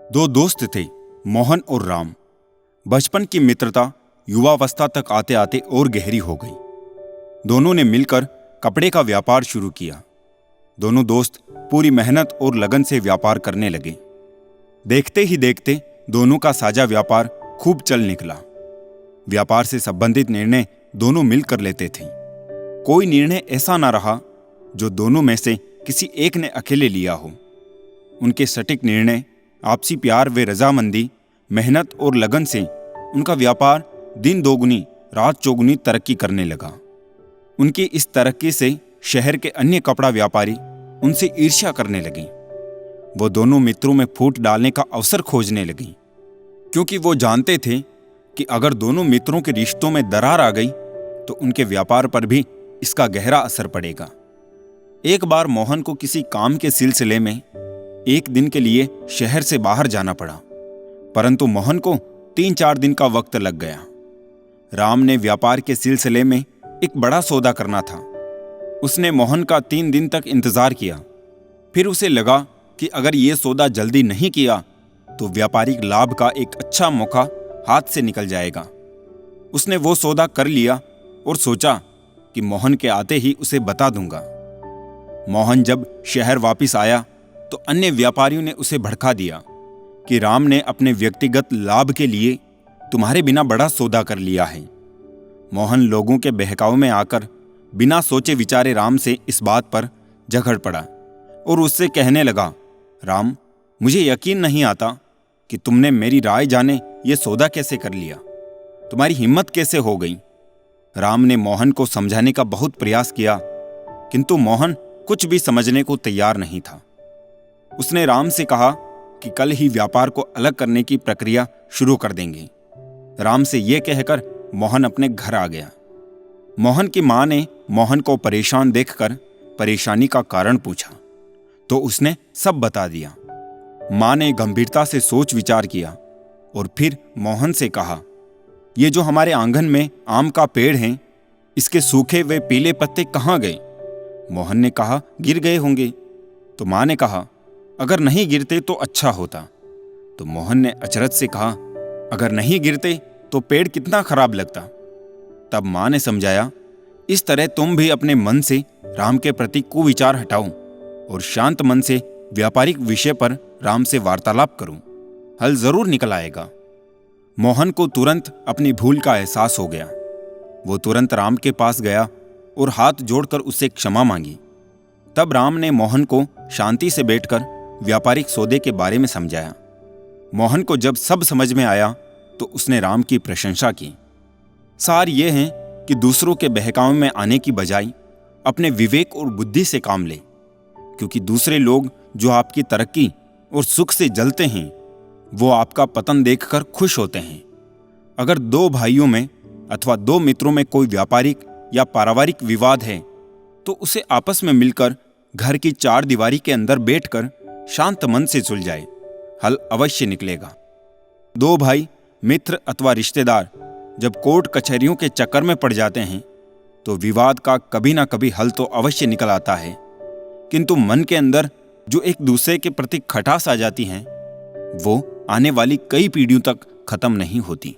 दो दोस्त थे, मोहन और राम। बचपन की मित्रता युवावस्था तक आते आते और गहरी हो गई। दोनों ने मिलकर कपड़े का व्यापार शुरू किया। दोनों दोस्त पूरी मेहनत और लगन से व्यापार करने लगे। देखते ही देखते दोनों का साझा व्यापार खूब चल निकला। व्यापार से संबंधित निर्णय दोनों मिलकर लेते थे। कोई निर्णय ऐसा ना रहा जो दोनों में से किसी एक ने अकेले लिया हो। उनके सटीक निर्णय, आपसी प्यार व रजामंदी, मेहनत और लगन से उनका व्यापार दिन दोगुनी रात चौगुनी तरक्की करने लगा। उनकी इस तरक्की से शहर के अन्य कपड़ा व्यापारी उनसे ईर्ष्या करने लगे। वो दोनों मित्रों में फूट डालने का अवसर खोजने लगे, क्योंकि वो जानते थे कि अगर दोनों मित्रों के रिश्तों में दरार आ गई तो उनके व्यापार पर भी इसका गहरा असर पड़ेगा। एक बार मोहन को किसी काम के सिलसिले में एक दिन के लिए शहर से बाहर जाना पड़ा, परंतु मोहन को 3-4 दिन का वक्त लग गया। राम ने व्यापार के सिलसिले में एक बड़ा सौदा करना था। उसने मोहन का 3 दिन तक इंतजार किया। फिर उसे लगा कि अगर ये सौदा जल्दी नहीं किया तो व्यापारिक लाभ का एक अच्छा मौका हाथ से निकल जाएगा। उसने वो सौदा कर लिया और सोचा कि मोहन के आते ही उसे बता दूंगा। मोहन जब शहर वापस आया तो अन्य व्यापारियों ने उसे भड़का दिया कि राम ने अपने व्यक्तिगत लाभ के लिए तुम्हारे बिना बड़ा सौदा कर लिया है। मोहन लोगों के बहकावे में आकर बिना सोचे विचारे राम से इस बात पर झगड़ पड़ा और उससे कहने लगा, राम, मुझे यकीन नहीं आता कि तुमने मेरी राय जाने ये सौदा कैसे कर लिया। तुम्हारी हिम्मत कैसे हो गई। राम ने मोहन को समझाने का बहुत प्रयास किया, किंतु मोहन कुछ भी समझने को तैयार नहीं था। उसने राम से कहा कि कल ही व्यापार को अलग करने की प्रक्रिया शुरू कर देंगे। राम से यह कहकर मोहन अपने घर आ गया। मोहन की मां ने मोहन को परेशान देखकर परेशानी का कारण पूछा तो उसने सब बता दिया। मां ने गंभीरता से सोच विचार किया और फिर मोहन से कहा, ये जो हमारे आंगन में आम का पेड़ है, इसके सूखे व पीले पत्ते कहाँ गए। मोहन ने कहा, गिर गए होंगे। तो मां ने कहा, अगर नहीं गिरते तो अच्छा होता। तो मोहन ने अचरज से कहा, अगर नहीं गिरते तो पेड़ कितना खराब लगता। तब मां ने समझाया, इस तरह तुम भी अपने मन से राम के प्रति कुविचार हटाओ और शांत मन से व्यापारिक विषय पर राम से वार्तालाप करो, हल जरूर निकल आएगा। मोहन को तुरंत अपनी भूल का एहसास हो गया। वो तुरंत राम के पास गया और हाथ जोड़कर उससे क्षमा मांगी। तब राम ने मोहन को शांति से बैठकर व्यापारिक सौदे के बारे में समझाया। मोहन को जब सब समझ में आया तो उसने राम की प्रशंसा की। सार यह है कि दूसरों के बहकावे में आने की बजाय अपने विवेक और बुद्धि से काम ले, क्योंकि दूसरे लोग जो आपकी तरक्की और सुख से जलते हैं वो आपका पतन देखकर खुश होते हैं। अगर 2 भाइयों में अथवा 2 मित्रों में कोई व्यापारिक या पारिवारिक विवाद है तो उसे आपस में मिलकर घर की 4 दीवारी के अंदर बैठकर शांत मन से सुलझाए, हल अवश्य निकलेगा। 2 भाई, मित्र अथवा रिश्तेदार जब कोर्ट कचहरियों के चक्कर में पड़ जाते हैं तो विवाद का कभी ना कभी हल तो अवश्य निकल आता है, किंतु मन के अंदर जो एक दूसरे के प्रति खटास आ जाती है वो आने वाली कई पीढ़ियों तक खत्म नहीं होती।